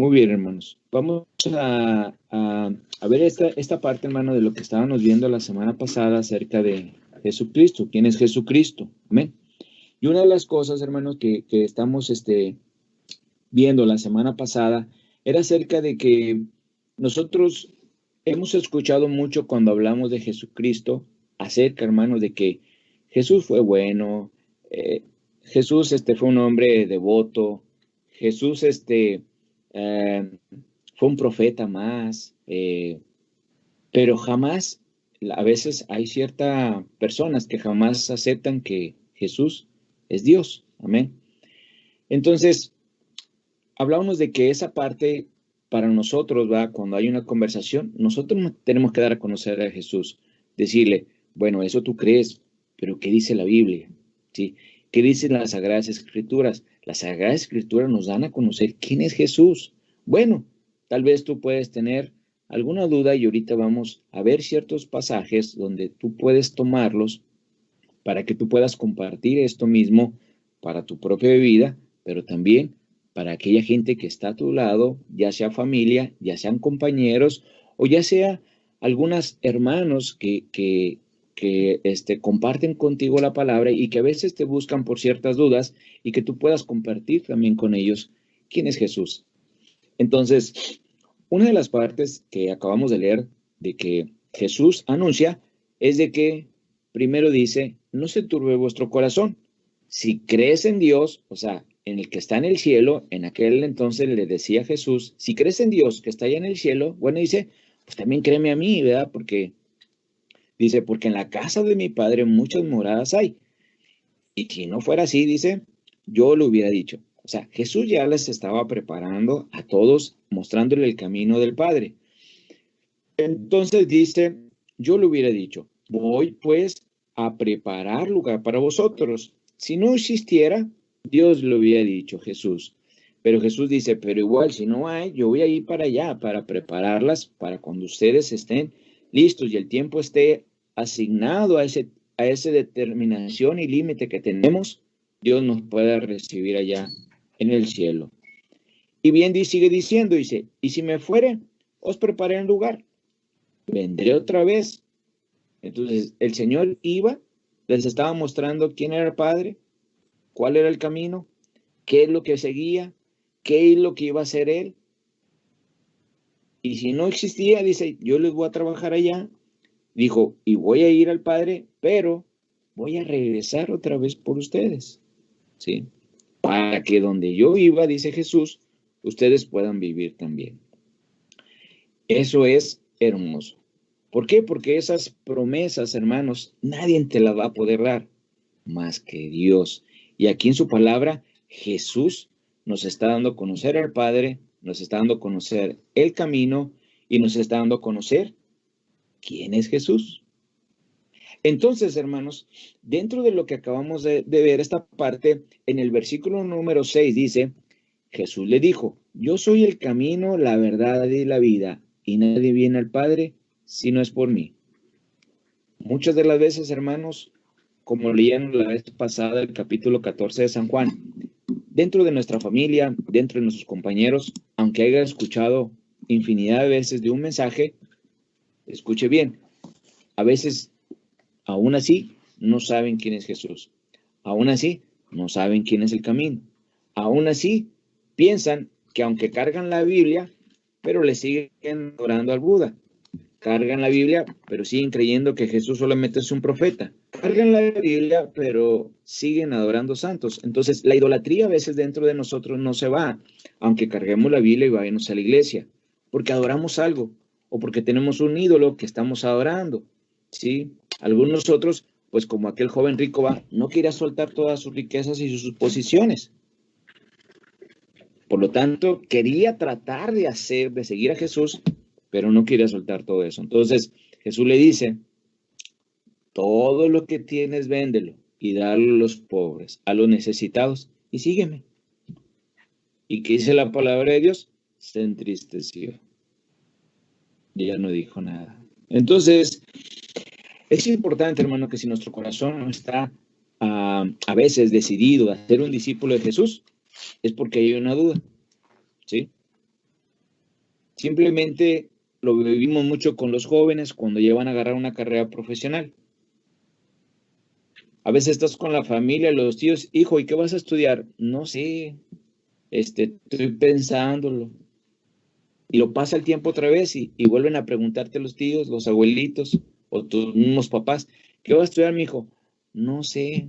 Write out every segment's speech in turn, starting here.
Muy bien, hermanos. Vamos a ver esta parte, hermano, de lo que estábamos viendo la semana pasada acerca de Jesucristo. ¿Quién es Jesucristo? Amén. Y una de las cosas, hermanos, que estamos viendo la semana pasada era acerca de que nosotros hemos escuchado mucho cuando hablamos de Jesucristo, acerca, hermanos, de que Jesús fue bueno, Jesús fue un hombre devoto, Jesús eh, fue un profeta más, pero jamás, a veces hay ciertas personas que jamás aceptan que Jesús es Dios. Amén. Entonces, hablábamos de que esa parte para nosotros, ¿va? Cuando hay una conversación, nosotros tenemos que dar a conocer a Jesús, decirle, bueno, eso tú crees, pero ¿qué dice la Biblia? ¿Sí? ¿Qué dicen las Sagradas Escrituras? Las Sagradas Escrituras nos dan a conocer quién es Jesús. Bueno, tal vez tú puedes tener alguna duda y ahorita vamos a ver ciertos pasajes donde tú puedes tomarlos para que tú puedas compartir esto mismo para tu propia vida, pero también para aquella gente que está a tu lado, ya sea familia, ya sean compañeros o ya sea algunos hermanos que comparten contigo la palabra y que a veces te buscan por ciertas dudas y que tú puedas compartir también con ellos quién es Jesús. Entonces, una de las partes que acabamos de leer de que Jesús anuncia es de que primero dice, no se turbe vuestro corazón. Si crees en Dios, o sea, en el que está en el cielo, en aquel entonces le decía Jesús, si crees en Dios que está allá en el cielo, bueno, dice, pues también créeme a mí, ¿verdad? Porque dice, porque en la casa de mi padre muchas moradas hay. Y si no fuera así, dice, yo lo hubiera dicho. O sea, Jesús ya les estaba preparando a todos, mostrándole el camino del Padre. Entonces dice, yo le hubiera dicho, voy pues a preparar lugar para vosotros. Si no existiera, Dios lo hubiera dicho, Jesús. Pero Jesús dice, pero igual, si no hay, yo voy a ir para allá, para prepararlas, para cuando ustedes estén listos y el tiempo esté asignado a esa determinación y límite que tenemos, Dios nos pueda recibir allá en el cielo. Y bien sigue diciendo, dice, y si me fuere, os preparé un lugar, vendré otra vez. Entonces, el Señor iba, les estaba mostrando quién era el Padre, cuál era el camino, qué es lo que seguía, qué es lo que iba a hacer Él. Y si no existía, dice, yo les voy a trabajar allá. Dijo, y voy a ir al Padre, pero voy a regresar otra vez por ustedes, ¿sí? Para que donde yo iba, dice Jesús, ustedes puedan vivir también. Eso es hermoso. ¿Por qué? Porque esas promesas, hermanos, nadie te las va a poder dar más que Dios. Y aquí en su palabra, Jesús nos está dando a conocer al Padre, nos está dando a conocer el camino y nos está dando a conocer quién es Jesús. Entonces, hermanos, dentro de lo que acabamos de ver esta parte, en el versículo número 6 dice, Jesús le dijo, yo soy el camino, la verdad y la vida, y nadie viene al Padre si no es por mí. Muchas de las veces, hermanos, como leían la vez pasada el capítulo 14 de San Juan, dentro de nuestra familia, dentro de nuestros compañeros, aunque haya escuchado infinidad de veces de un mensaje, escuche bien, a veces, aún así, no saben quién es Jesús. Aún así, no saben quién es el camino. Aún así, piensan que aunque cargan la Biblia, pero le siguen orando al Buda. Cargan la Biblia, pero siguen creyendo que Jesús solamente es un profeta. Cargan la Biblia, pero siguen adorando santos. Entonces, la idolatría a veces dentro de nosotros no se va, aunque carguemos la Biblia y vayamos a la iglesia, porque adoramos algo o porque tenemos un ídolo que estamos adorando, ¿sí? Algunos otros, pues como aquel joven rico va, no quería soltar todas sus riquezas y sus posiciones. Por lo tanto, quería tratar de seguir a Jesús, pero no quería soltar todo eso. Entonces, Jesús le dice, todo lo que tienes, véndelo y dalo a los pobres, a los necesitados, y sígueme. ¿Y qué dice la palabra de Dios? Se entristeció. Y ya no dijo nada. Entonces, es importante, hermano, que si nuestro corazón no está a veces decidido a ser un discípulo de Jesús, es porque hay una duda, ¿sí? Simplemente lo vivimos mucho con los jóvenes cuando llevan a agarrar una carrera profesional. A veces estás con la familia, los tíos, hijo, ¿y qué vas a estudiar? No sé, estoy pensándolo. Y lo pasa el tiempo otra vez y vuelven a preguntarte los tíos, los abuelitos o tus mismos papás, ¿qué vas a estudiar, mi hijo? No sé.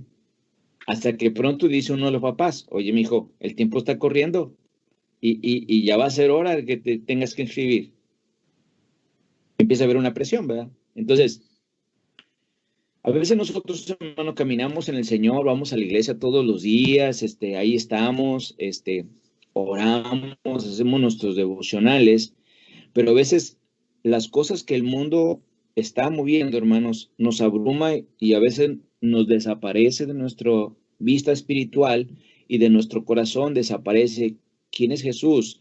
Hasta que pronto dice uno de los papás, oye, mi hijo, el tiempo está corriendo y ya va a ser hora de que te tengas que inscribir. Empieza a haber una presión, ¿verdad? Entonces, a veces nosotros, hermano, caminamos en el Señor, vamos a la iglesia todos los días, ahí estamos, oramos, hacemos nuestros devocionales, pero a veces las cosas que el mundo está moviendo, hermanos, nos abruma y a veces nos desaparece de nuestra vista espiritual y de nuestro corazón desaparece quién es Jesús,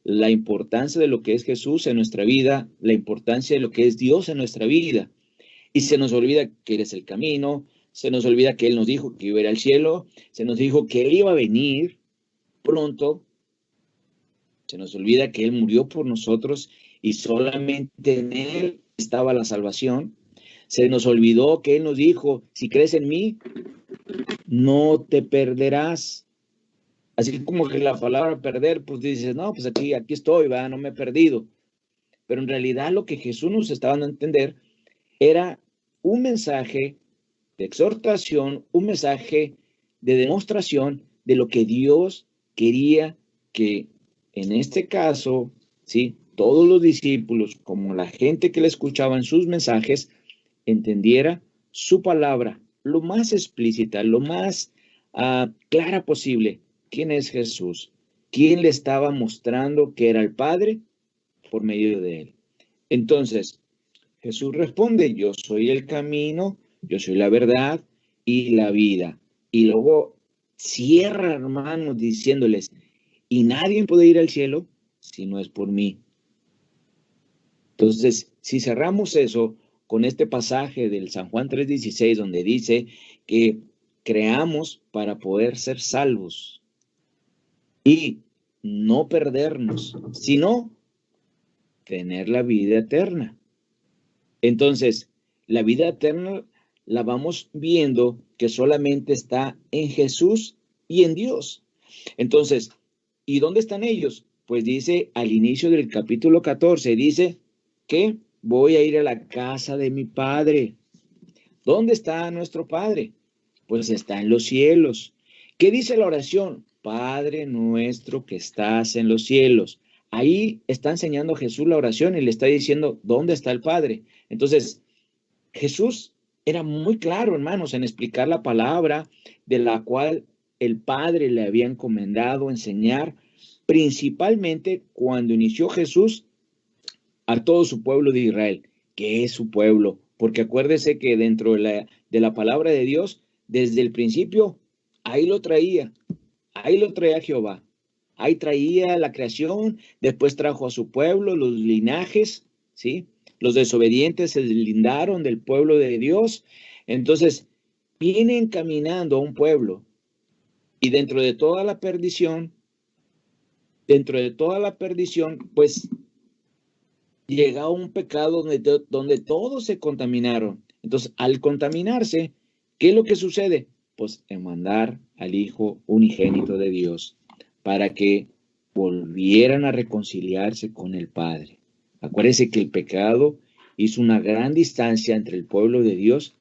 la importancia de lo que es Jesús en nuestra vida, la importancia de lo que es Dios en nuestra vida. Y se nos olvida que Él es el camino, se nos olvida que Él nos dijo que iba a ir al cielo, se nos dijo que Él iba a venir pronto, se nos olvida que Él murió por nosotros y solamente en Él estaba la salvación. Se nos olvidó que Él nos dijo, si crees en mí, no te perderás. Así como que la palabra perder, pues dices, no, pues aquí estoy, ¿verdad? No me he perdido. Pero en realidad lo que Jesús nos estaba dando a entender era un mensaje de exhortación, un mensaje de demostración de lo que Dios quería que en este caso, ¿sí? Todos los discípulos, como la gente que le escuchaba en sus mensajes, entendiera su palabra lo más explícita, lo más clara posible. ¿Quién es Jesús? ¿Quién le estaba mostrando que era el Padre por medio de él? Entonces, Jesús responde, yo soy el camino, yo soy la verdad y la vida. Y luego cierra, hermanos, diciéndoles, y nadie puede ir al cielo si no es por mí. Entonces, si cerramos eso con este pasaje del San Juan 3:16, donde dice que creamos para poder ser salvos y no perdernos, sino tener la vida eterna. Entonces, la vida eterna la vamos viendo que solamente está en Jesús y en Dios. Entonces, ¿y dónde están ellos? Pues dice al inicio del capítulo 14, dice que voy a ir a la casa de mi Padre. ¿Dónde está nuestro Padre? Pues está en los cielos. ¿Qué dice la oración? Padre nuestro que estás en los cielos. Ahí está enseñando Jesús la oración y le está diciendo, ¿dónde está el Padre? Entonces, Jesús era muy claro, hermanos, en explicar la palabra de la cual el Padre le había encomendado enseñar, principalmente cuando inició Jesús a todo su pueblo de Israel, que es su pueblo, porque acuérdese que dentro de la palabra de Dios, desde el principio, ahí lo traía Jehová, ahí traía la creación, después trajo a su pueblo, los linajes, ¿sí? Los desobedientes se deslindaron del pueblo de Dios, entonces vienen caminando a un pueblo y dentro de toda la perdición, pues llega un pecado donde todos se contaminaron. Entonces, al contaminarse, ¿qué es lo que sucede? Pues en mandar al Hijo unigénito de Dios para que volvieran a reconciliarse con el Padre. Acuérdense que el pecado hizo una gran distancia entre el pueblo de Dios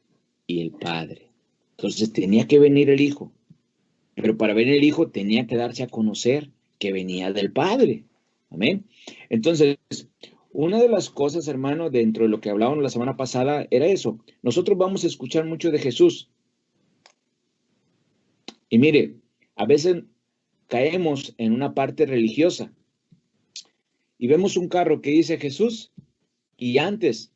y el Padre. Entonces tenía que venir el Hijo, pero para venir el Hijo tenía que darse a conocer que venía del Padre. Amén. Entonces, una de las cosas, hermano, dentro de lo que hablábamos la semana pasada, era eso. Nosotros vamos a escuchar mucho de Jesús. Y mire, a veces caemos en una parte religiosa y vemos un carro que dice Jesús y antes,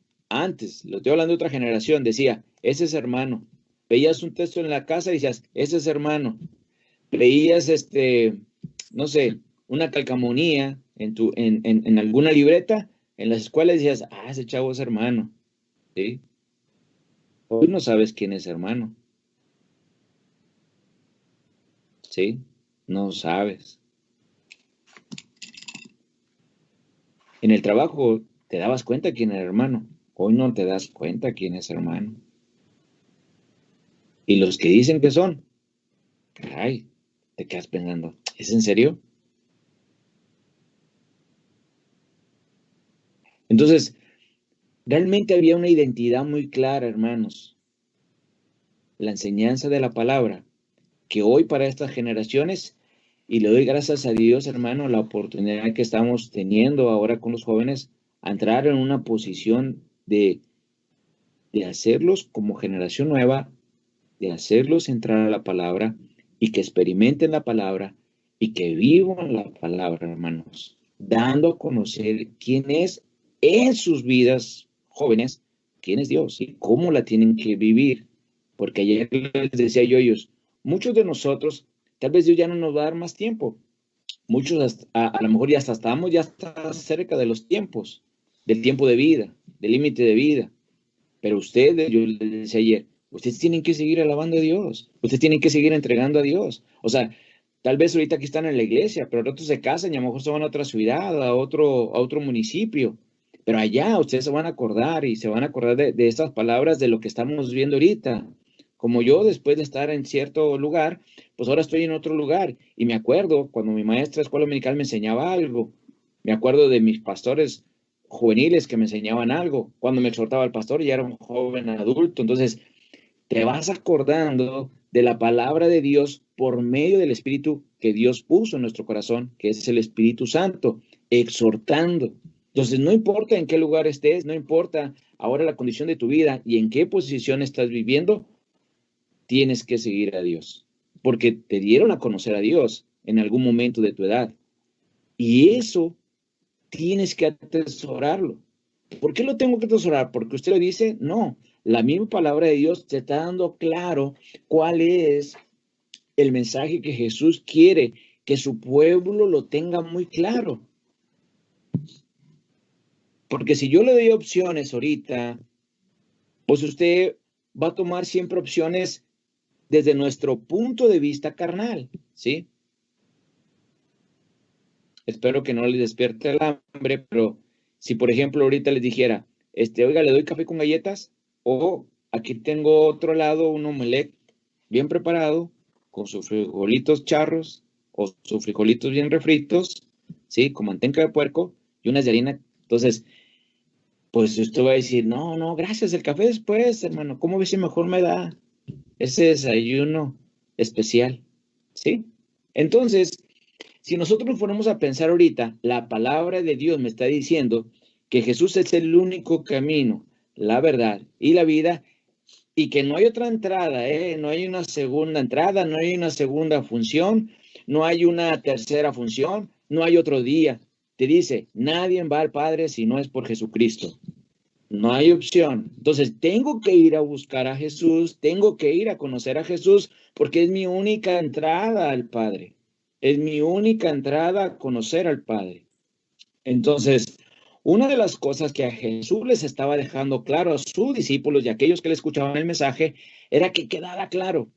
lo estoy hablando de otra generación, decía, ese es hermano. Veías un texto en la casa y decías, ese es hermano. Veías, no sé, una calcamonía en alguna libreta, en las escuelas decías, ese chavo es hermano, ¿sí? Hoy no sabes quién es hermano, ¿sí? No sabes. En el trabajo te dabas cuenta quién era hermano. Hoy no te das cuenta quién es hermano. Y los que dicen que son, caray, te quedas pensando, ¿es en serio? Entonces, realmente había una identidad muy clara, hermanos. La enseñanza de la palabra, que hoy para estas generaciones, y le doy gracias a Dios, hermano, la oportunidad que estamos teniendo ahora con los jóvenes, a entrar en una posición de hacerlos como generación nueva, de hacerlos entrar a la palabra y que experimenten la palabra y que vivan la palabra, hermanos, dando a conocer quién es en sus vidas jóvenes, quién es Dios y cómo la tienen que vivir. Porque ayer les decía yo a ellos, muchos de nosotros, tal vez Dios ya no nos va a dar más tiempo. Muchos a lo mejor ya hasta estamos ya está cerca de los tiempos, del tiempo de vida, del límite de vida. Pero ustedes, yo les decía ayer, ustedes tienen que seguir alabando a Dios, ustedes tienen que seguir entregando a Dios. O sea, tal vez ahorita aquí están en la iglesia, pero otros se casan y a lo mejor se van a otra ciudad, a otro municipio. Pero allá ustedes se van a acordar y se van a acordar de estas palabras de lo que estamos viendo ahorita. Como yo, después de estar en cierto lugar, pues ahora estoy en otro lugar. Y me acuerdo cuando mi maestra de escuela dominical me enseñaba algo. Me acuerdo de mis pastores juveniles que me enseñaban algo. Cuando me exhortaba el pastor, ya era un joven adulto. Entonces, te vas acordando de la palabra de Dios por medio del Espíritu que Dios puso en nuestro corazón, que es el Espíritu Santo, exhortando. Entonces, no importa en qué lugar estés, no importa ahora la condición de tu vida y en qué posición estás viviendo, tienes que seguir a Dios, porque te dieron a conocer a Dios en algún momento de tu edad. Y eso tienes que atesorarlo. ¿Por qué lo tengo que atesorar? ¿Porque usted lo dice? No. La misma palabra de Dios te está dando claro cuál es el mensaje que Jesús quiere que su pueblo lo tenga muy claro. Porque si yo le doy opciones ahorita, pues usted va a tomar siempre opciones desde nuestro punto de vista carnal, ¿sí? Espero que no les despierte el hambre, pero si por ejemplo ahorita les dijera, oiga, le doy café con galletas, o aquí tengo otro lado un omelette bien preparado, con sus frijolitos charros, o sus frijolitos bien refritos, ¿sí? Con manteca de puerco y unas de harina. Entonces, pues usted va a decir, no, no, gracias, el café después, hermano, ¿cómo ves si mejor me da ese desayuno especial? ¿Sí? Entonces, si nosotros nos ponemos a pensar ahorita, la palabra de Dios me está diciendo que Jesús es el único camino, la verdad y la vida, y que no hay otra entrada, no hay una segunda entrada, no hay una segunda función, no hay una tercera función, no hay otro día. Te dice, nadie va al Padre si no es por Jesucristo. No hay opción. Entonces, tengo que ir a buscar a Jesús, tengo que ir a conocer a Jesús, porque es mi única entrada al Padre. Es mi única entrada a conocer al Padre. Entonces, una de las cosas que a Jesús les estaba dejando claro a sus discípulos y a aquellos que le escuchaban el mensaje era que quedara claro,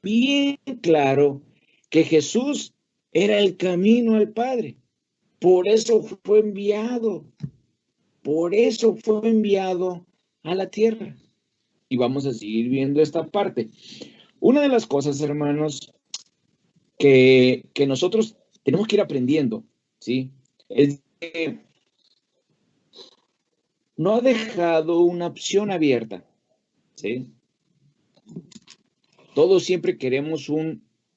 bien claro, que Jesús era el camino al Padre. Por eso fue enviado. Por eso fue enviado a la tierra. Y vamos a seguir viendo esta parte. Una de las cosas, hermanos, que nosotros tenemos que ir aprendiendo, ¿sí? Es que no ha dejado una opción abierta, ¿sí? Todos siempre queremos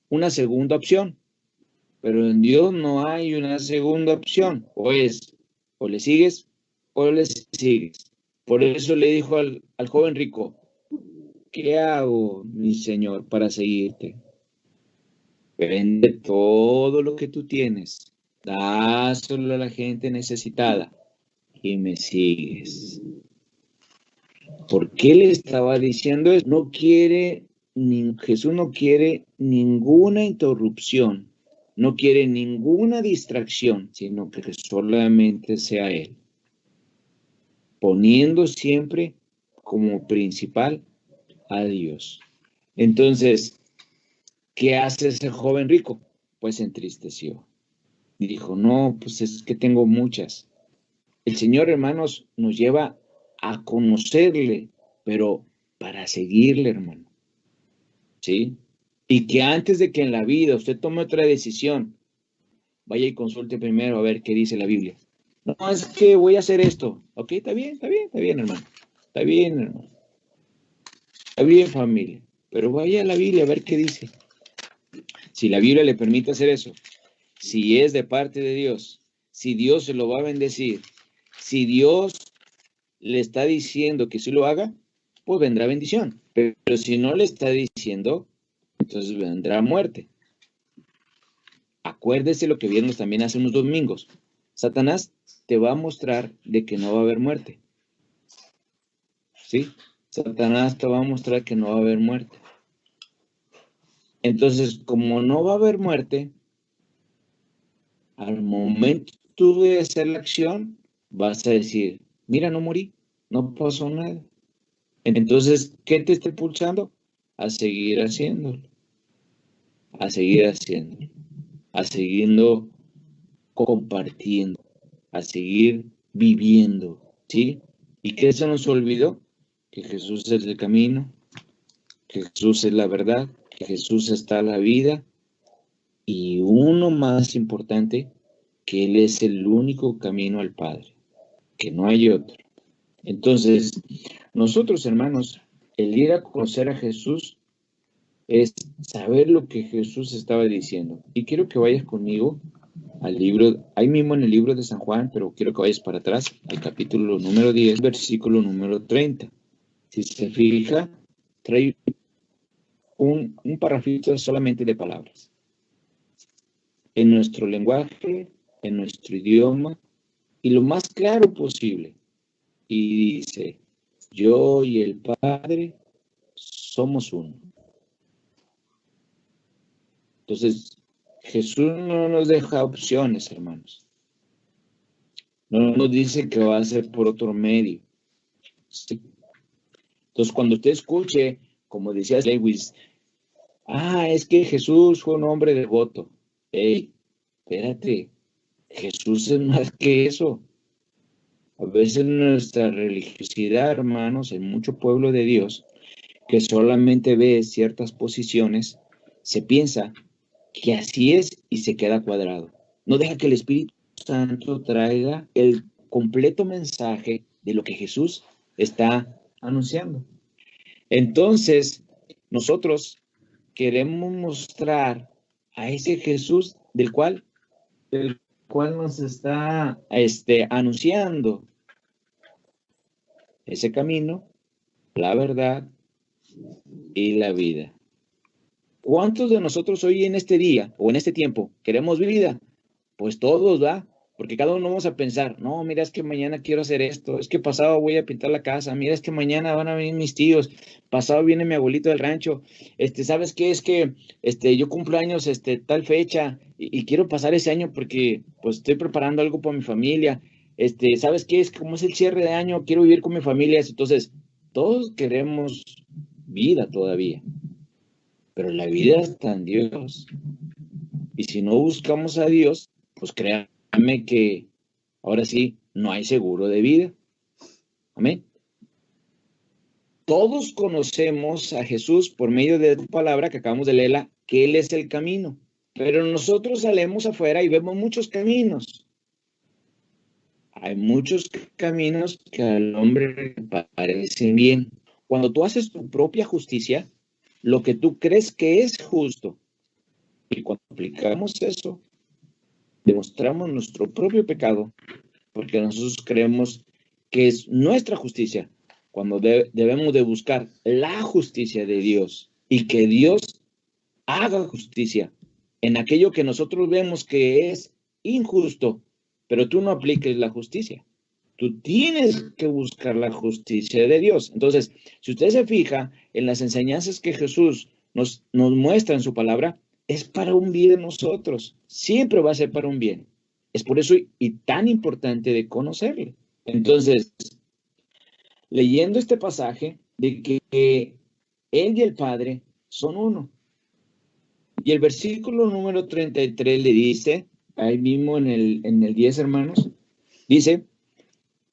una segunda opción, pero en Dios no hay una segunda opción. O le sigues o le sigues. Por eso le dijo al joven rico, ¿qué hago, mi Señor, para seguirte? Vende todo lo que tú tienes, dáselo a la gente necesitada y me sigues. ¿Por qué le estaba diciendo eso? No quiere, Jesús no quiere ninguna interrupción, no quiere ninguna distracción, sino que solamente sea Él, poniendo siempre como principal a Dios. Entonces, ¿qué hace ese joven rico? Pues se entristeció. Y dijo, no, pues es que tengo muchas. El Señor, hermanos, nos lleva a conocerle, pero para seguirle, hermano. ¿Sí? Y que antes de que en la vida usted tome otra decisión, vaya y consulte primero a ver qué dice la Biblia. No, es que voy a hacer esto. Ok, está bien, hermano. Está bien, hermano. Está bien, familia. Pero vaya a la Biblia a ver qué dice. Si la Biblia le permite hacer eso, si es de parte de Dios, si Dios se lo va a bendecir, si Dios le está diciendo que sí lo haga, pues vendrá bendición. Pero si no le está diciendo, entonces vendrá muerte. Acuérdese lo que vimos también hace unos domingos. Satanás te va a mostrar de que no va a haber muerte. ¿Sí? Satanás te va a mostrar que no va a haber muerte. Entonces, como no va a haber muerte, al momento tú de hacer la acción, vas a decir, mira, no morí, no pasó nada. Entonces, ¿qué te está impulsando? A seguir haciéndolo, a seguir haciéndolo, a seguir compartiendo, a seguir viviendo, ¿sí? ¿Y qué se nos olvidó? Que Jesús es el camino, que Jesús es la verdad, que Jesús está la vida y uno más importante, que Él es el único camino al Padre, que no hay otro. Entonces, nosotros, hermanos, el ir a conocer a Jesús es saber lo que Jesús estaba diciendo. Y quiero que vayas conmigo al libro, ahí mismo en el libro de San Juan, pero quiero que vayas para atrás, al capítulo número 10, versículo número 30. Si se fija, trae un parrafito solamente de palabras. En nuestro lenguaje, en nuestro idioma, y lo más claro posible. Y dice, yo y el Padre somos uno. Entonces, Jesús no nos deja opciones, hermanos. No nos dice que va a ser por otro medio. ¿Sí? Entonces, cuando usted escuche, como decía Lewis, es que Jesús fue un hombre devoto. Ey, espérate, Jesús es más que eso. A veces nuestra religiosidad, hermanos, en mucho pueblo de Dios, que solamente ve ciertas posiciones, se piensa que así es y se queda cuadrado. No deja que el Espíritu Santo traiga el completo mensaje de lo que Jesús está anunciando. Entonces, nosotros queremos mostrar a ese Jesús del cual nos está anunciando ese camino, la verdad y la vida. ¿Cuántos de nosotros hoy en este día o en este tiempo queremos vida? Pues todos, ¿va? Porque cada uno vamos a pensar, no, mira, es que mañana quiero hacer esto, es que pasado voy a pintar la casa, mira, es que mañana van a venir mis tíos, pasado viene mi abuelito del rancho, ¿sabes qué? Es que yo cumplo años, tal fecha, y quiero pasar ese año porque, pues, estoy preparando algo para mi familia, ¿sabes qué? Es que como es el cierre de año, quiero vivir con mi familia, entonces, todos queremos vida todavía, pero la vida está en Dios, y si no buscamos a Dios, pues créanme que ahora sí no hay seguro de vida. Amén. Todos conocemos a Jesús por medio de tu palabra que acabamos de leerla, que Él es el camino. Pero nosotros salimos afuera y vemos muchos caminos. Hay muchos caminos que al hombre le parecen bien. Cuando tú haces tu propia justicia, lo que tú crees que es justo, y cuando aplicamos eso, demostramos nuestro propio pecado, porque nosotros creemos que es nuestra justicia, cuando debemos de buscar la justicia de Dios y que Dios haga justicia en aquello que nosotros vemos que es injusto, pero tú no apliques la justicia. Tú tienes que buscar la justicia de Dios. Entonces, si usted se fija en las enseñanzas que Jesús nos muestra en su palabra, es para un bien de nosotros. Siempre va a ser para un bien. Es por eso y tan importante de conocerle. Entonces, leyendo este pasaje de que Él y el Padre son uno. Y el versículo número 33 le dice, ahí mismo en el 10, hermanos, dice,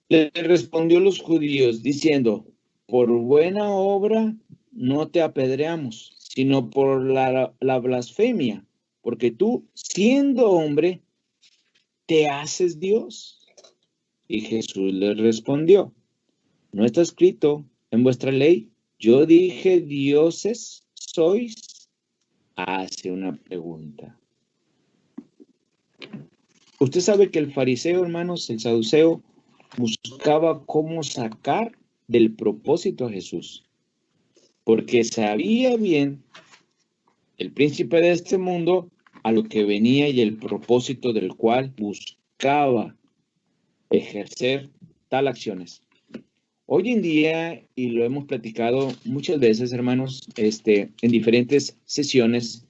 Le respondió los judíos diciendo, por buena obra no te apedreamos, sino por la blasfemia, porque tú, siendo hombre, te haces Dios. Y Jesús le respondió, ¿no está escrito en vuestra ley? Yo dije, dioses sois. Hace una pregunta. Usted sabe que el fariseo, hermanos, el saduceo, buscaba cómo sacar del propósito a Jesús, porque sabía bien el príncipe de este mundo a lo que venía y el propósito del cual buscaba ejercer tal acciones. Hoy en día, y lo hemos platicado muchas veces, hermanos, en diferentes sesiones,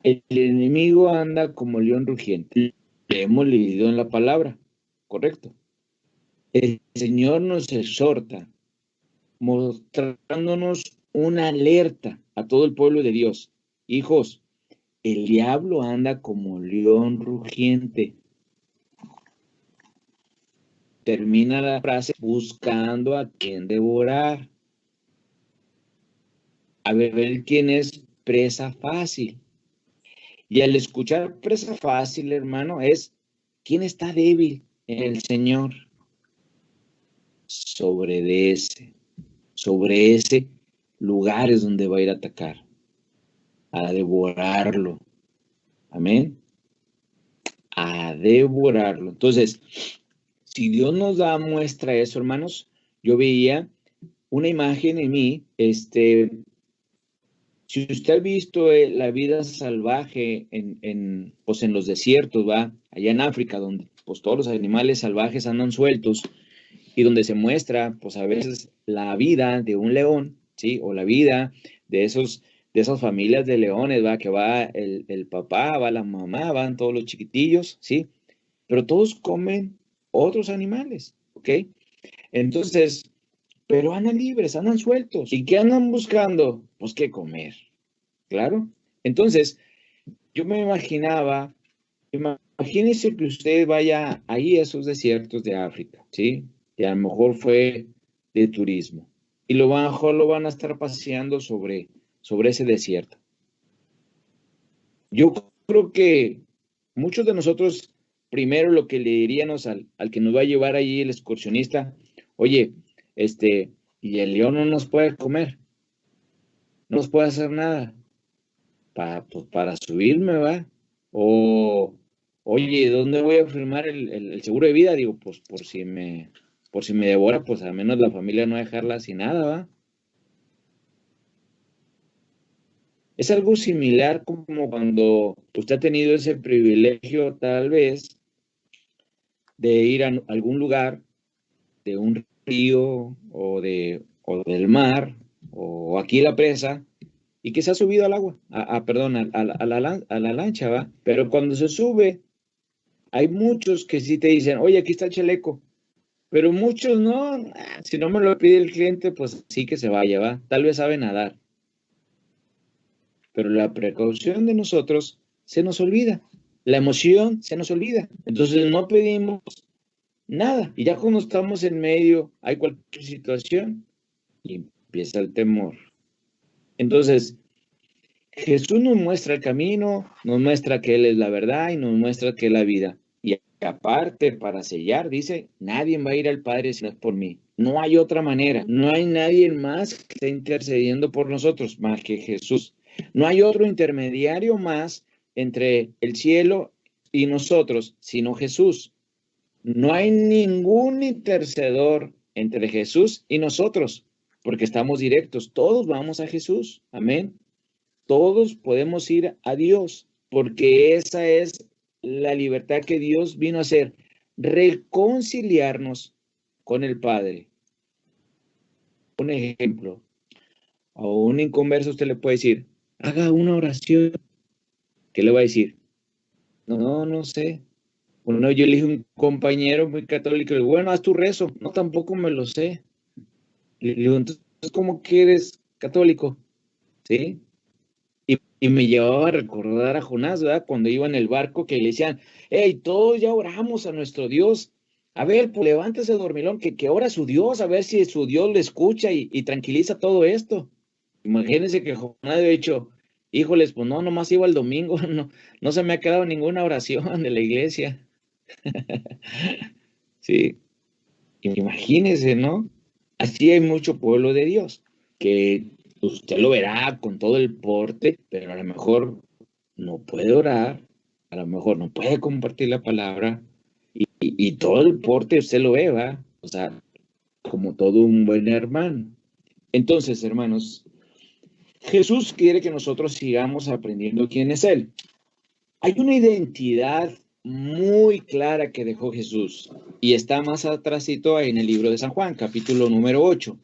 el enemigo anda como león rugiente. Le hemos leído en la palabra, correcto. El Señor nos exhorta, mostrándonos una alerta a todo el pueblo de Dios. Hijos, el diablo anda como león rugiente. Termina la frase buscando a quien devorar. A ver quién es presa fácil. Y al escuchar presa fácil, hermano, es quién está débil en el Señor. Sobre ese lugar es donde va a ir a atacar, a devorarlo. Amén. A devorarlo. Entonces, si Dios nos da muestra de eso, hermanos, yo veía una imagen en mí, si usted ha visto la vida salvaje pues en los desiertos, va, allá en África, donde pues todos los animales salvajes andan sueltos y donde se muestra, pues a veces la vida de un león, ¿sí? O la vida de esas familias de leones, va, que va el papá, va la mamá, van todos los chiquitillos, ¿sí? Pero todos comen otros animales, ¿ok? Entonces, pero andan libres, andan sueltos. ¿Y qué andan buscando? Pues qué comer, claro. Entonces, yo me imaginaba, imagínese que usted vaya ahí a esos desiertos de África, ¿sí? Y a lo mejor fue de turismo. Y mejor lo van a estar paseando sobre ese desierto. Yo creo que muchos de nosotros, primero lo que le diríamos al que nos va a llevar allí el excursionista, oye, y el león no nos puede comer, no nos puede hacer nada, pues, para subirme, ¿va? O, oye, ¿dónde voy a firmar el seguro de vida? Digo, pues por si me devora, pues al menos la familia no dejarla sin nada, ¿va? Es algo similar como cuando usted ha tenido ese privilegio, tal vez, de ir a algún lugar, de un río o del mar, o aquí la presa, y que se ha subido al agua, perdón, a la lancha, ¿va? Pero cuando se sube, hay muchos que sí te dicen, oye, aquí está el chaleco, pero muchos no, si no me lo pide el cliente, pues sí que se vaya, ¿va? Tal vez sabe nadar, pero la precaución de nosotros se nos olvida, la emoción se nos olvida, entonces no pedimos nada, y ya cuando estamos en medio, hay cualquier situación, y empieza el temor. Entonces, Jesús nos muestra el camino, nos muestra que Él es la verdad y nos muestra que es la vida. Y aparte, para sellar, dice, nadie va a ir al Padre si no es por mí. No hay otra manera. No hay nadie más que esté intercediendo por nosotros más que Jesús. No hay otro intermediario más entre el cielo y nosotros, sino Jesús. No hay ningún intercedor entre Jesús y nosotros, porque estamos directos. Todos vamos a Jesús. Amén. Todos podemos ir a Dios, porque esa es la libertad que Dios vino a hacer, reconciliarnos con el Padre. Un ejemplo, a un inconverso usted le puede decir, haga una oración. ¿Qué le va a decir? No, no sé. Bueno, yo le dije a un compañero muy católico, le digo, bueno, haz tu rezo. No, tampoco me lo sé. Le digo, entonces, ¿cómo que eres católico? ¿Sí? Y me llevaba a recordar a Jonás, ¿verdad? Cuando iba en el barco que le decían, hey, todos ya oramos a nuestro Dios A ver, pues levántese, dormilón, que ora a su Dios, a ver si su Dios le escucha y tranquiliza todo esto. Imagínense que Jonás había dicho, híjoles, pues no, nomás iba el domingo, no se me ha quedado ninguna oración de la iglesia. Sí, imagínense, ¿no? Así hay mucho pueblo de Dios, que usted lo verá con todo el porte, pero a lo mejor no puede orar, a lo mejor no puede compartir la palabra, y todo el porte usted lo ve, ¿va? O sea, como todo un buen hermano. Entonces, hermanos, Jesús quiere que nosotros sigamos aprendiendo quién es Él. Hay una identidad muy clara que dejó Jesús y está más atrásito en el libro de San Juan, capítulo número 8.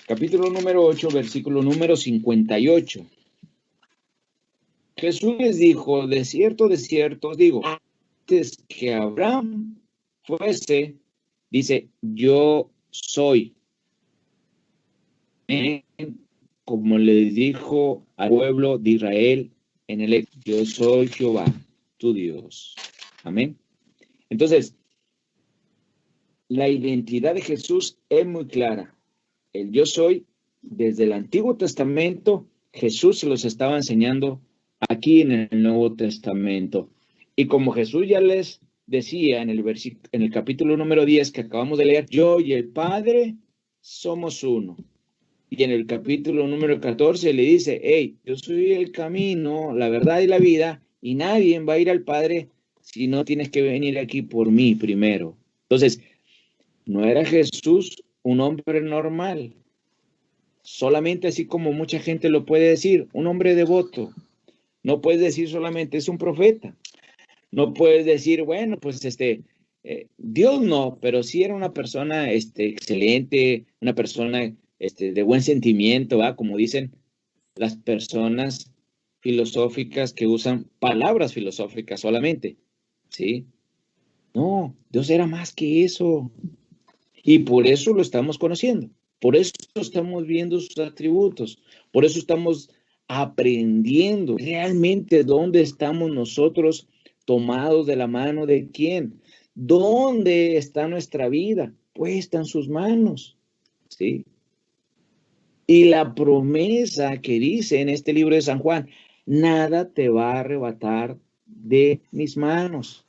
Capítulo número 8, versículo número 58. Jesús les dijo, de cierto os digo, antes que Abraham fuese, dice, yo soy. Como le dijo al pueblo de Israel en el yo soy Jehová, tu Dios. Amén. Entonces, la identidad de Jesús es muy clara. El yo soy, desde el Antiguo Testamento, Jesús se los estaba enseñando aquí en el Nuevo Testamento. Y como Jesús ya les decía en el capítulo número 10 que acabamos de leer, yo y el Padre somos uno. Y en el capítulo número 14 le dice, hey, yo soy el camino, la verdad y la vida, y nadie va a ir al Padre si no tienes que venir aquí por mí primero. Entonces, no era Jesús un hombre normal, solamente así como mucha gente lo puede decir, un hombre devoto. No puedes decir solamente es un profeta. No puedes decir, bueno, pues Dios no, pero sí era una persona excelente, una persona de buen sentimiento, ¿va? Como dicen las personas filosóficas que usan palabras filosóficas solamente, ¿sí? No, Dios era más que eso. Y por eso lo estamos conociendo. Por eso estamos viendo sus atributos. Por eso estamos aprendiendo realmente dónde estamos nosotros tomados de la mano de quién. ¿Dónde está nuestra vida? Puesta en sus manos. ¿Sí? Y la promesa que dice en este libro de San Juan, nada te va a arrebatar de mis manos.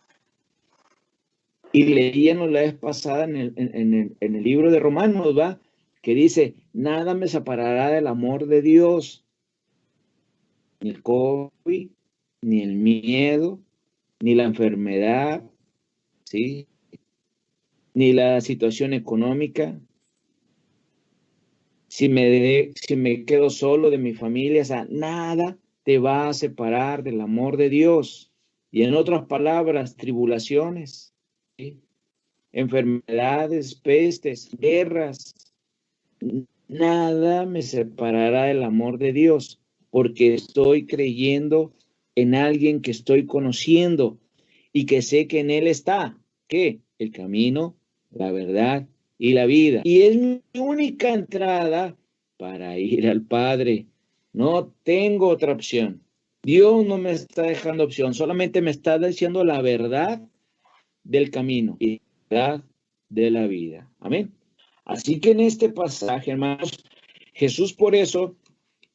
Y leíamos la vez pasada en el libro de Romanos, ¿va? Que dice, nada me separará del amor de Dios, ni el COVID, ni el miedo, ni la enfermedad, ¿sí? Ni la situación económica. Si me quedo solo de mi familia, o sea, nada te va a separar del amor de Dios. Y en otras palabras, tribulaciones, ¿sí? Enfermedades, pestes, guerras, nada me separará del amor de Dios, porque estoy creyendo en alguien que estoy conociendo y que sé que en Él está, ¿qué? El camino, la verdad y la vida. Y es mi única entrada para ir al Padre. No tengo otra opción. Dios no me está dejando opción, solamente me está diciendo la verdad del camino y la verdad de la vida. Amén. Así que en este pasaje, hermanos, Jesús por eso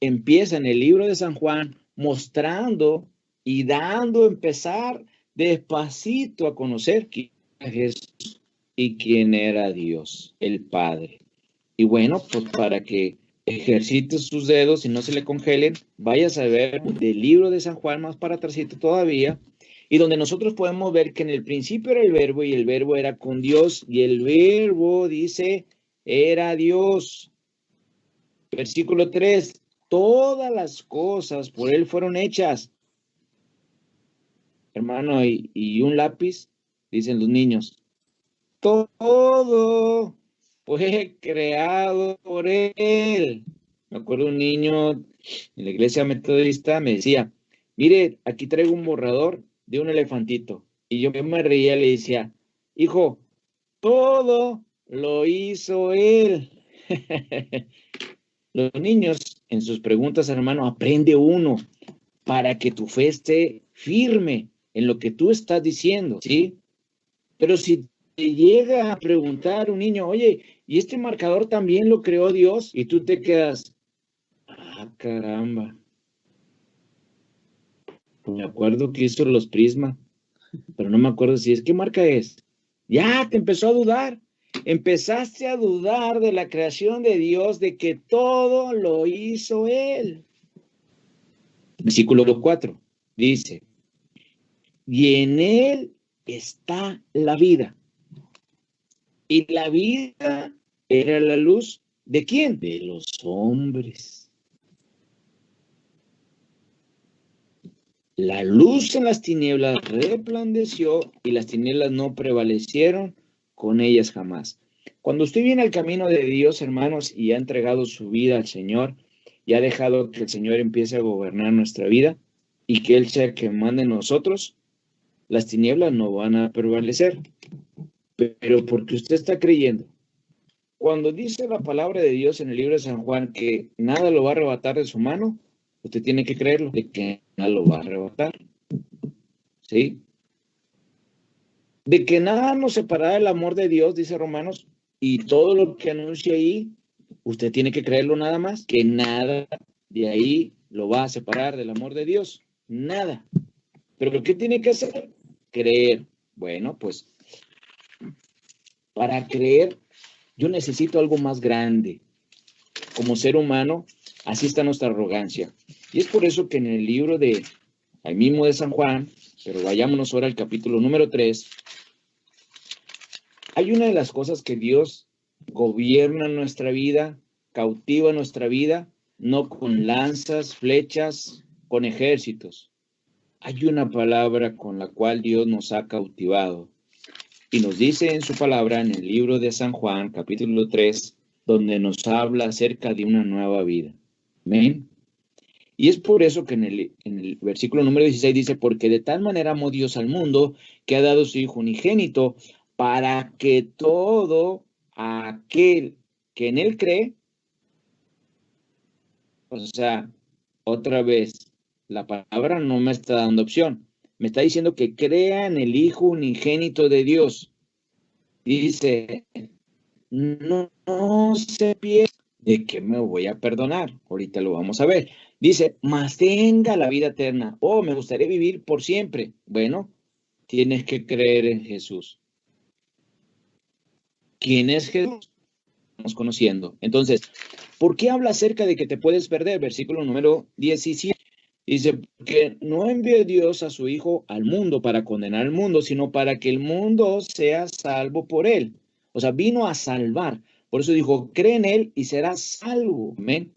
empieza en el libro de San Juan mostrando y dando, empezar despacito a conocer quién era Jesús y quién era Dios, el Padre. Y bueno, pues para que ejercite sus dedos y no se le congelen, vayas a ver del libro de San Juan más para atrásito todavía, y donde nosotros podemos ver que en el principio era el verbo y el verbo era con Dios y el verbo dice era Dios. Versículo 3, todas las cosas por él fueron hechas. Hermano, y un lápiz, dicen los niños, todo fue creado por él. Me acuerdo un niño en la iglesia metodista me decía, mire, aquí traigo un borrador de un elefantito. Y yo me reía y le decía, hijo, todo lo hizo él. Los niños, en sus preguntas, hermano, aprende uno para que tu fe esté firme en lo que tú estás diciendo, ¿sí? Pero si te llega a preguntar un niño, oye, ¿y este marcador también lo creó Dios? Y tú te quedas, ah, caramba. Me acuerdo que hizo los Prisma, pero no me acuerdo si es, ¿qué marca es? Ya te empezó a dudar. Empezaste a dudar de la creación de Dios, de que todo lo hizo Él. Versículo 4 dice, y en Él está la vida. Y la vida era la luz ¿de quién? De los hombres. La luz en las tinieblas resplandeció y las tinieblas no prevalecieron con ellas jamás. Cuando usted viene al camino de Dios, hermanos, y ha entregado su vida al Señor y ha dejado que el Señor empiece a gobernar nuestra vida y que Él sea el que mande en nosotros, las tinieblas no van a prevalecer. Pero porque usted está creyendo. Cuando dice la palabra de Dios en el libro de San Juan que nada lo va a arrebatar de su mano, usted tiene que creerlo, de que nada lo va a arrebatar. ¿Sí? De que nada nos separará del amor de Dios, dice Romanos, y todo lo que anuncia ahí, usted tiene que creerlo nada más, que nada de ahí lo va a separar del amor de Dios. Nada. ¿Pero qué tiene que hacer? Creer. Bueno, pues para creer yo necesito algo más grande. Como ser humano, así está nuestra arrogancia. Y es por eso que en el libro de, ahí mismo de San Juan, pero vayámonos ahora al capítulo número 3, hay una de las cosas que Dios gobierna nuestra vida, cautiva nuestra vida, no con lanzas, flechas, con ejércitos. Hay una palabra con la cual Dios nos ha cautivado. Y nos dice en su palabra, en el libro de San Juan, capítulo 3, donde nos habla acerca de una nueva vida. Amén. Y es por eso que en el versículo número 16 dice, porque de tal manera amó Dios al mundo que ha dado su Hijo unigénito para que todo aquel que en él cree, o sea, otra vez, la palabra no me está dando opción, me está diciendo que crea en el Hijo unigénito de Dios. Dice, no se pierda. ¿De qué me voy a perdonar? Ahorita lo vamos a ver. Dice, mas tenga la vida eterna. Oh, me gustaría vivir por siempre. Bueno, tienes que creer en Jesús. ¿Quién es Jesús? Estamos conociendo. Entonces, ¿por qué habla acerca de que te puedes perder? Versículo número 17. Dice, que no envió Dios a su Hijo al mundo para condenar al mundo, sino para que el mundo sea salvo por él. O sea, vino a salvar. Por eso dijo, cree en él y serás salvo. Amén.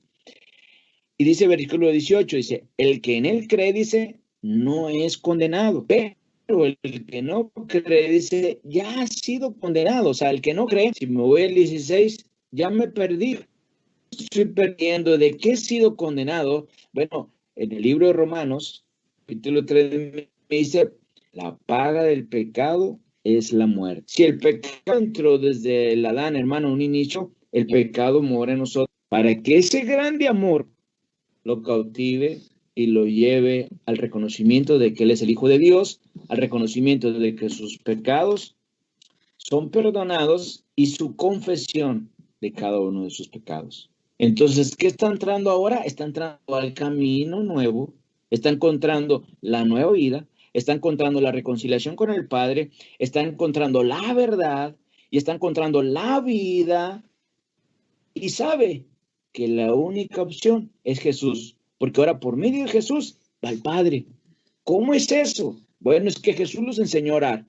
Y dice versículo 18, dice, el que en él cree, dice, no es condenado. Pero el que no cree, dice, ya ha sido condenado. O sea, el que no cree, si me voy al 16, ya me perdí. Estoy perdiendo. ¿De qué he sido condenado? Bueno, en el libro de Romanos, capítulo 3, me dice, la paga del pecado es la muerte. Si el pecado entró desde el Adán, hermano, un inicio, el pecado mora en nosotros. Para que ese grande amor lo cautive y lo lleve al reconocimiento de que Él es el Hijo de Dios, al reconocimiento de que sus pecados son perdonados y su confesión de cada uno de sus pecados. Entonces, ¿qué está entrando ahora? Está entrando al camino nuevo, está encontrando la nueva vida, está encontrando la reconciliación con el Padre, está encontrando la verdad y está encontrando la vida y sabe que la única opción es Jesús, porque ahora por medio de Jesús va al Padre. ¿Cómo es eso? Bueno, es que Jesús nos enseñó a orar.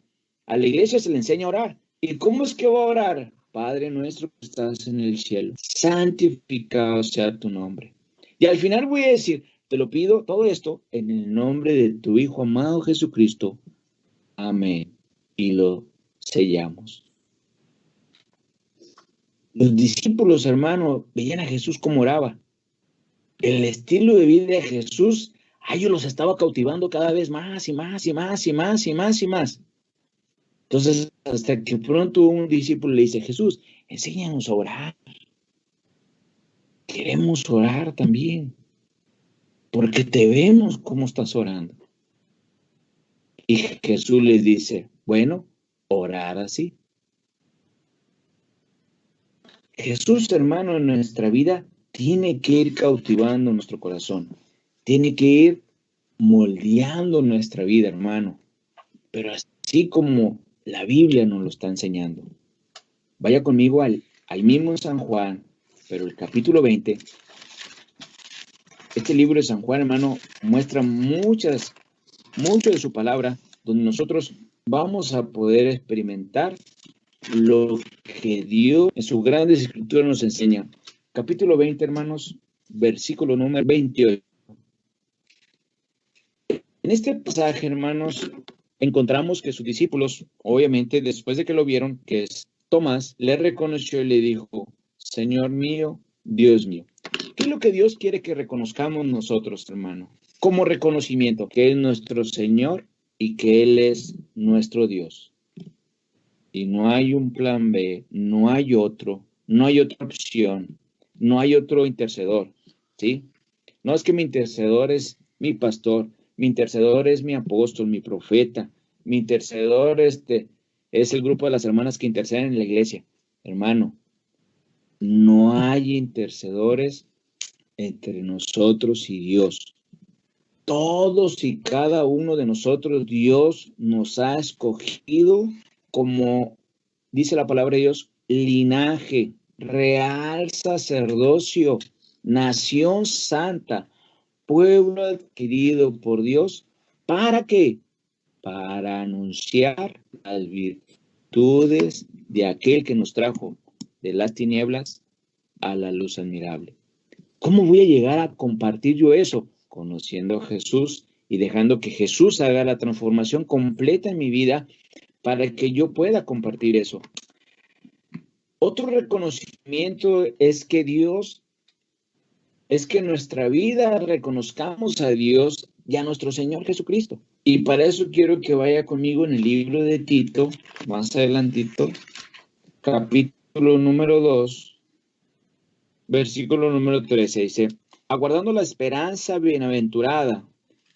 A la iglesia se le enseña a orar. ¿Y cómo es que va a orar? Padre nuestro que estás en el cielo, santificado sea tu nombre. Y al final voy a decir, te lo pido todo esto en el nombre de tu Hijo amado Jesucristo. Amén. Y lo sellamos. Los discípulos, hermano, veían a Jesús como oraba. El estilo de vida de Jesús, a ellos los estaba cautivando cada vez más y más y más y más y más y más. Entonces, hasta que pronto un discípulo le dice, Jesús, enséñanos a orar. Queremos orar también, porque te vemos cómo estás orando. Y Jesús les dice, bueno, orar así. Jesús, hermano, en nuestra vida tiene que ir cautivando nuestro corazón, tiene que ir moldeando nuestra vida, hermano, pero así como la Biblia nos lo está enseñando. Vaya conmigo al mismo San Juan, pero el capítulo 20. Este libro de San Juan, hermano, muestra mucho de su palabra, donde nosotros vamos a poder experimentar lo que Dios en sus grandes escrituras nos enseña. Capítulo 20, hermanos, versículo número 28. En este pasaje, hermanos, encontramos que sus discípulos, obviamente, después de que lo vieron, que es Tomás, le reconoció y le dijo, Señor mío, Dios mío. ¿Qué es lo que Dios quiere que reconozcamos nosotros, hermano? Como reconocimiento, que es nuestro Señor y que Él es nuestro Dios. Y no hay un plan B, no hay otra opción, no hay otro intercedor, ¿sí? No es que mi intercedor es mi pastor, mi intercedor es mi apóstol, mi profeta, mi intercedor es el grupo de las hermanas que interceden en la iglesia. Hermano, no hay intercedores entre nosotros y Dios. Todos y cada uno de nosotros, Dios nos ha escogido como, dice la palabra de Dios, linaje, real sacerdocio, nación santa, pueblo adquirido por Dios. ¿Para qué? Para anunciar las virtudes de aquel que nos trajo de las tinieblas a la luz admirable. ¿Cómo voy a llegar a compartir yo eso? Conociendo a Jesús y dejando que Jesús haga la transformación completa en mi vida para que yo pueda compartir eso. Otro reconocimiento es que en nuestra vida reconozcamos a Dios y a nuestro Señor Jesucristo. Y para eso quiero que vaya conmigo en el libro de Tito, más adelantito, capítulo número 2, versículo número 13, dice, aguardando la esperanza bienaventurada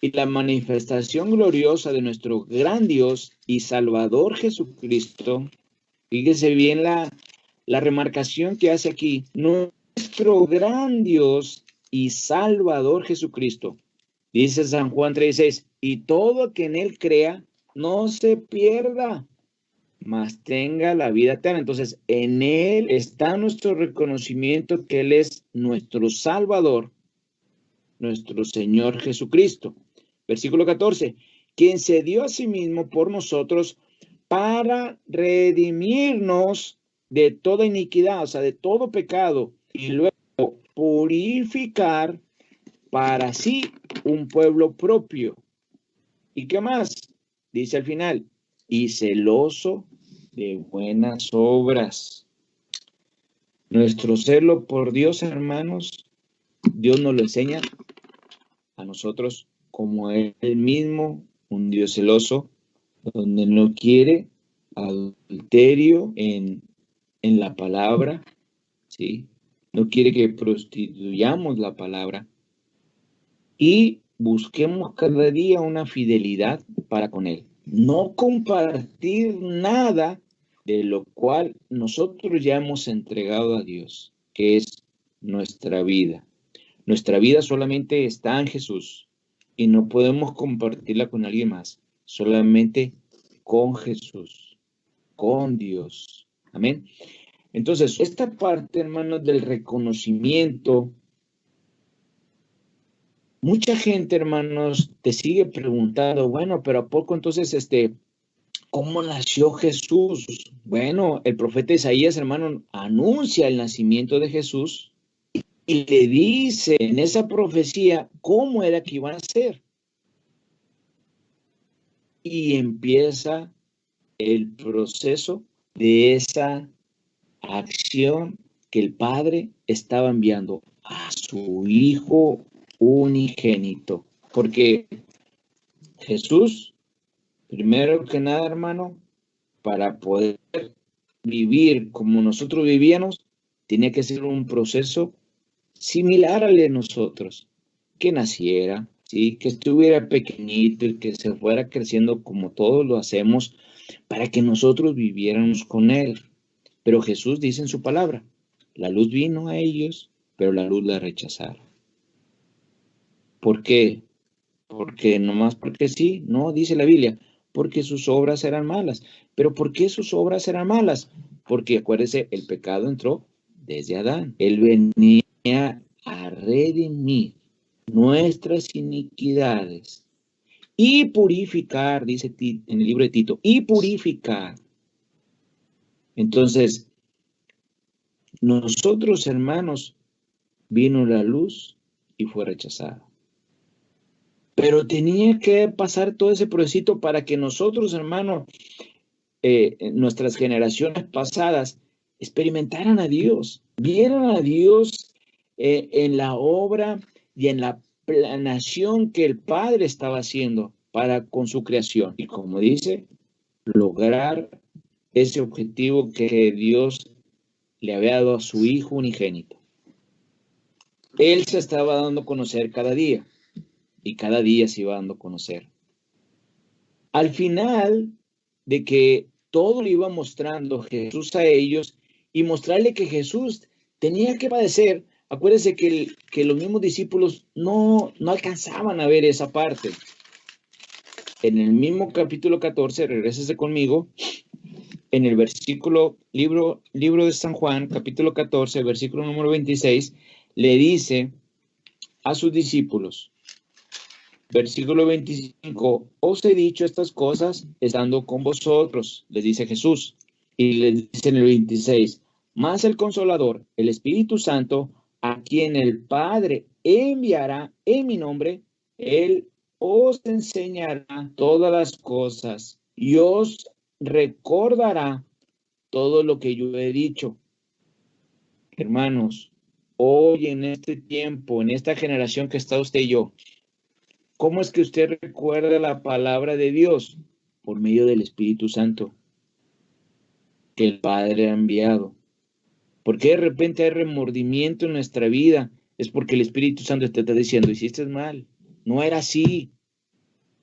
y la manifestación gloriosa de nuestro gran Dios y Salvador Jesucristo. Fíjese bien la remarcación que hace aquí. Nuestro gran Dios y Salvador Jesucristo. Dice San Juan 3:6, y todo que en Él crea no se pierda, mas tenga la vida eterna. Entonces, en Él está nuestro reconocimiento que Él es nuestro Salvador, nuestro Señor Jesucristo. Versículo 14, quien se dio a sí mismo por nosotros para redimirnos de toda iniquidad, o sea, de todo pecado, y luego purificar para sí un pueblo propio. ¿Y qué más? Dice al final, y celoso de buenas obras. Nuestro celo por Dios, hermanos, Dios nos lo enseña a nosotros como Él mismo, un Dios celoso, donde no quiere adulterio en la palabra, ¿sí? No quiere que prostituyamos la palabra y busquemos cada día una fidelidad para con Él. No compartir nada de lo cual nosotros ya hemos entregado a Dios, que es nuestra vida. Nuestra vida solamente está en Jesús y no podemos compartirla con alguien más, solamente con Jesús, con Dios. Amén. Entonces, esta parte, hermanos, del reconocimiento, mucha gente, hermanos, te sigue preguntando, bueno, pero ¿a poco entonces, cómo nació Jesús? Bueno, el profeta Isaías, hermano, anuncia el nacimiento de Jesús y le dice en esa profecía cómo era que iban a ser. Y empieza el proceso de esa acción que el Padre estaba enviando a su Hijo unigénito. Porque Jesús, primero que nada, hermano, para poder vivir como nosotros vivíamos, tenía que ser un proceso similar al de nosotros, que naciera, ¿sí? Que estuviera pequeñito y que se fuera creciendo como todos lo hacemos, para que nosotros viviéramos con Él. Pero Jesús dice en su palabra, la luz vino a ellos, pero la luz la rechazaron. ¿Por qué? Porque nomás porque sí, no, dice la Biblia, porque sus obras eran malas. ¿Pero por qué sus obras eran malas? Porque acuérdese, el pecado entró desde Adán. Él venía a redimir nuestras iniquidades y purificar, dice en el libro de Tito, y purificar. Entonces, nosotros, hermanos, vino la luz y fue rechazada. Pero tenía que pasar todo ese proceso para que nosotros, hermanos, nuestras generaciones pasadas, experimentaran a Dios, vieran a Dios en la obra y en la planación que el Padre estaba haciendo para con su creación. Y como dice, lograr ese objetivo que Dios le había dado a su Hijo unigénito. Él se estaba dando a conocer cada día y cada día se iba dando a conocer. Al final de que todo le iba mostrando Jesús a ellos y mostrarle que Jesús tenía que padecer, acuérdense que los mismos discípulos no alcanzaban a ver esa parte. En el mismo capítulo 14, regrésese conmigo, en el libro de San Juan, capítulo 14, versículo número 26, le dice a sus discípulos, versículo 25, os he dicho estas cosas estando con vosotros, les dice Jesús. Y les dice en el 26, más el Consolador, el Espíritu Santo, a quien el Padre enviará en mi nombre, Él os enseñará todas las cosas y os recordará todo lo que yo he dicho. Hermanos, hoy en este tiempo, en esta generación que está usted y yo, ¿cómo es que usted recuerda la palabra de Dios? Por medio del Espíritu Santo que el Padre ha enviado. ¿Por qué de repente hay remordimiento en nuestra vida? Es porque el Espíritu Santo te está diciendo, hiciste mal, no era así.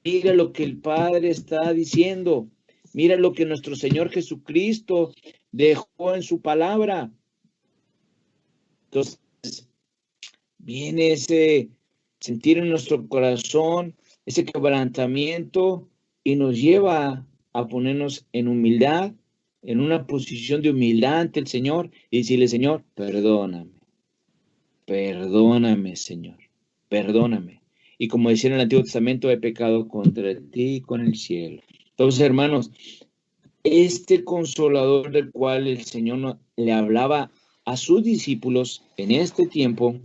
Mira lo que el Padre está diciendo. Mira lo que nuestro Señor Jesucristo dejó en su palabra. Entonces, viene ese sentir en nuestro corazón, ese quebrantamiento y nos lleva a ponernos en humildad, en una posición de humildad ante el Señor y decirle, Señor, perdóname, Señor, perdóname. Y como decía en el Antiguo Testamento, he pecado contra ti y con el cielo. Entonces, hermanos, este consolador del cual el Señor le hablaba a sus discípulos en este tiempo,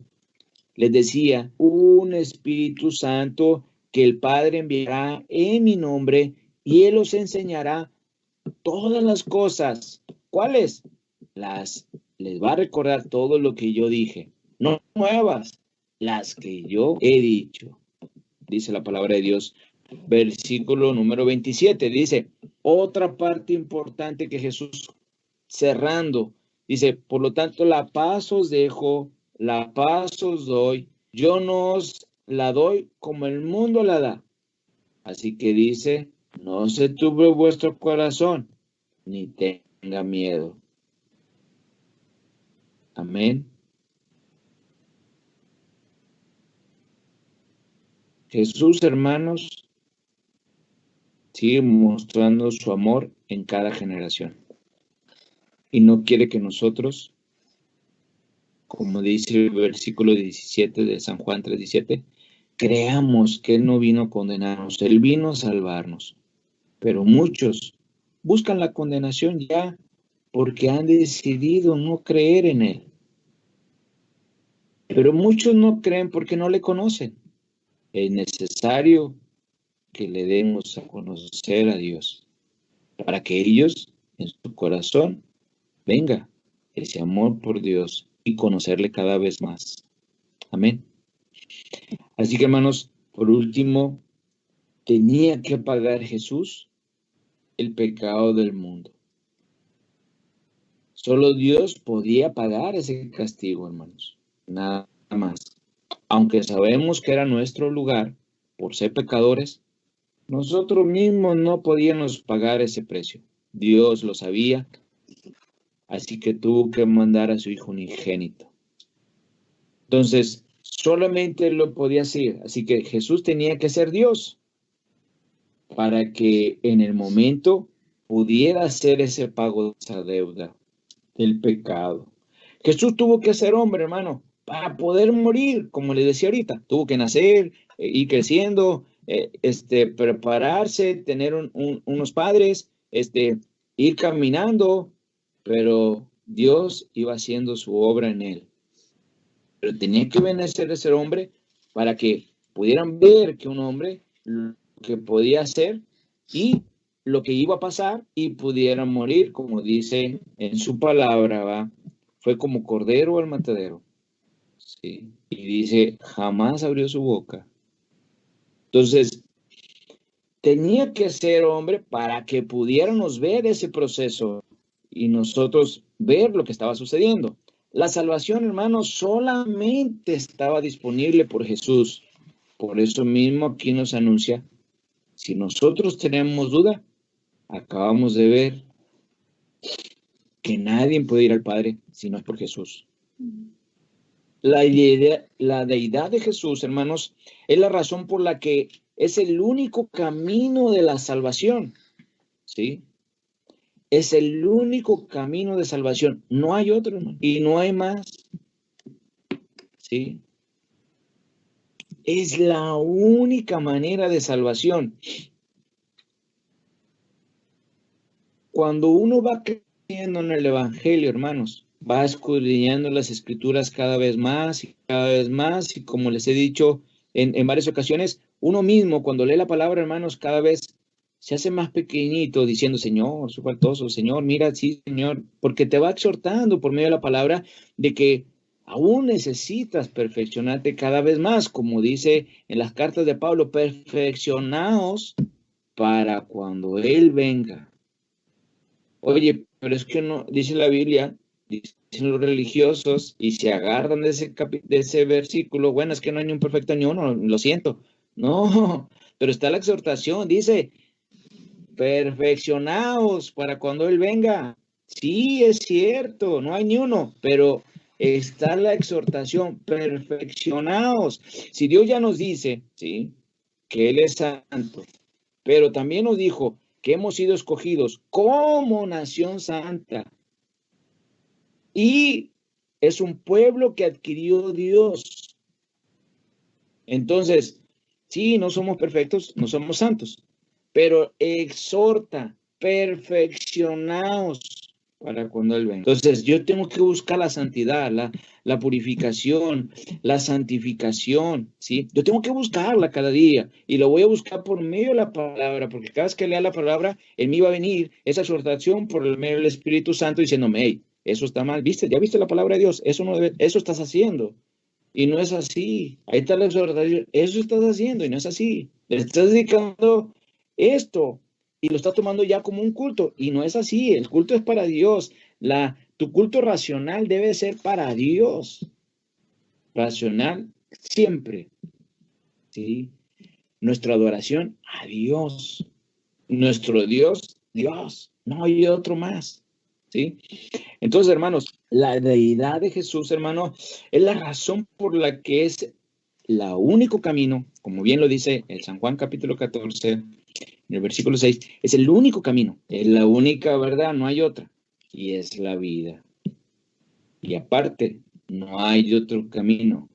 les decía, un Espíritu Santo que el Padre enviará en mi nombre y Él os enseñará todas las cosas. ¿Cuáles? Les va a recordar todo lo que yo dije. No nuevas, las que yo he dicho. Dice la palabra de Dios. Versículo número 27. Dice, otra parte importante que Jesús cerrando. Dice, por lo tanto, la paz os dejo, la paz os doy. Yo no os la doy como el mundo la da. Así que dice, no se turbe vuestro corazón, ni tenga miedo. Amén. Jesús, hermanos, sigue mostrando su amor en cada generación. Y no quiere que nosotros, como dice el versículo 17 de San Juan 3:17, creamos que Él no vino a condenarnos, Él vino a salvarnos. Pero muchos buscan la condenación ya porque han decidido no creer en Él. Pero muchos no creen porque no le conocen. Es necesario que le demos a conocer a Dios para que ellos en su corazón venga ese amor por Dios y conocerle cada vez más. Amén. Así que, hermanos, por último, tenía que pagar Jesús el pecado del mundo. Solo Dios podía pagar ese castigo, hermanos. Nada más. Aunque sabemos que era nuestro lugar por ser pecadores, Nosotros mismos no podíamos pagar ese precio. Dios lo sabía, así que tuvo que mandar a su Hijo unigénito. Entonces, solamente lo podía hacer. Así que Jesús tenía que ser Dios para que en el momento pudiera hacer ese pago de esa deuda del pecado. Jesús tuvo que ser hombre, hermano, para poder morir, como le decía ahorita. Tuvo que nacer, ir creciendo, prepararse, tener unos padres, ir caminando, pero Dios iba haciendo su obra en él. Pero tenía que venir a ser hombre para que pudieran ver que un hombre lo que podía hacer y lo que iba a pasar y pudieran morir, como dice en su palabra, ¿va? Fue como cordero al matadero. ¿Sí? Y dice, jamás abrió su boca. Entonces, tenía que ser hombre para que pudiéramos ver ese proceso y nosotros ver lo que estaba sucediendo. La salvación, hermanos, solamente estaba disponible por Jesús. Por eso mismo aquí nos anuncia, si nosotros tenemos duda, acabamos de ver que nadie puede ir al Padre si no es por Jesús. La deidad de Jesús, hermanos, es la razón por la que es el único camino de la salvación, ¿sí? Es el único camino de salvación. No hay otro, hermano, y no hay más, ¿sí? Es la única manera de salvación. Cuando uno va creyendo en el Evangelio, hermanos, va escudriñando las Escrituras cada vez más y cada vez más, y como les he dicho en varias ocasiones, uno mismo cuando lee la palabra, hermanos, cada vez se hace más pequeñito diciendo, Señor, soy faltoso, Señor, mira, sí, Señor, porque te va exhortando por medio de la palabra de que aún necesitas perfeccionarte cada vez más, como dice en las cartas de Pablo, perfeccionaos para cuando Él venga. Oye, pero es que no, dice la Biblia, dicen los religiosos, y se agarran de ese versículo, bueno, es que no hay ni un perfecto ni uno, lo siento. No, pero está la exhortación, dice, perfeccionaos para cuando Él venga. Sí, es cierto, no hay ni uno, pero está la exhortación, perfeccionaos. Si Dios ya nos dice, ¿sí?, que Él es santo, pero también nos dijo que hemos sido escogidos como nación santa y es un pueblo que adquirió Dios. Entonces, sí, no somos perfectos, no somos santos, pero exhorta, perfeccionaos para cuando Él venga. Entonces, yo tengo que buscar la santidad, la purificación, la santificación, ¿sí? Yo tengo que buscarla cada día y lo voy a buscar por medio de la palabra, porque cada vez que lea la palabra, en mí va a venir esa exhortación por el medio del Espíritu Santo diciéndome, hey, eso está mal, ¿viste? ¿Ya viste la palabra de Dios? Eso no debe, eso estás haciendo. Y no es así. Ahí está la exhortación. Eso estás haciendo y no es así. Le estás dedicando esto y lo estás tomando ya como un culto y no es así. El culto es para Dios. Tu culto racional debe ser para Dios. Racional siempre. ¿Sí? Nuestra adoración a Dios. Nuestro Dios, Dios. No hay otro más. ¿Sí? Entonces, hermanos, la deidad de Jesús, hermano, es la razón por la que es el único camino, como bien lo dice el San Juan capítulo 14, en el versículo 6, es el único camino, es la única verdad, no hay otra, y es la vida. Y aparte, no hay otro camino,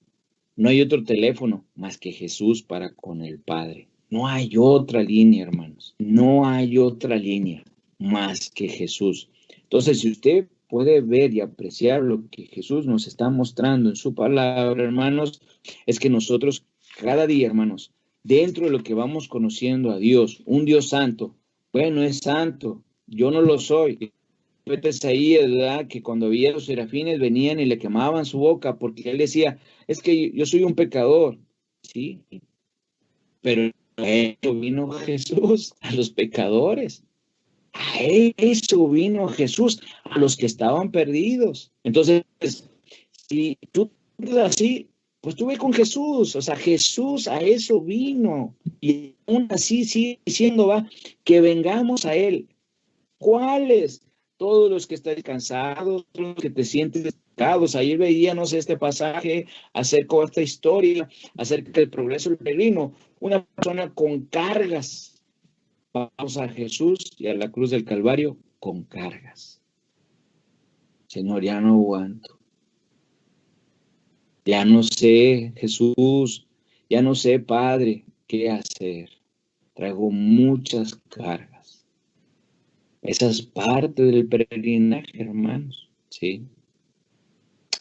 no hay otro teléfono más que Jesús para con el Padre. No hay otra línea, hermanos, no hay otra línea más que Jesús. Entonces, si usted puede ver y apreciar lo que Jesús nos está mostrando en su palabra, hermanos, es que nosotros cada día, hermanos, dentro de lo que vamos conociendo a Dios, un Dios santo, bueno, es santo, yo no lo soy. Es ahí, ¿verdad? Que cuando veía los serafines venían y le quemaban su boca porque él decía, es que yo soy un pecador, ¿sí? Pero a eso vino Jesús, a los pecadores. A eso vino Jesús, a los que estaban perdidos. Entonces, si tú piensas así, Pues tú ve con Jesús, o sea, Jesús a eso vino. Y aún así sigue diciendo, va, que vengamos a Él. ¿Cuáles? Todos los que están cansados, los que te sientes estancados. Ayer veíamos este pasaje acerca de esta historia, acerca del progreso del peregrino. Una persona con cargas. Vamos a Jesús y a la cruz del Calvario con cargas. Señor, ya no aguanto. Ya no sé, Jesús, ya no sé, Padre, qué hacer. Traigo muchas cargas. Esa es parte del peregrinaje, hermanos, ¿sí?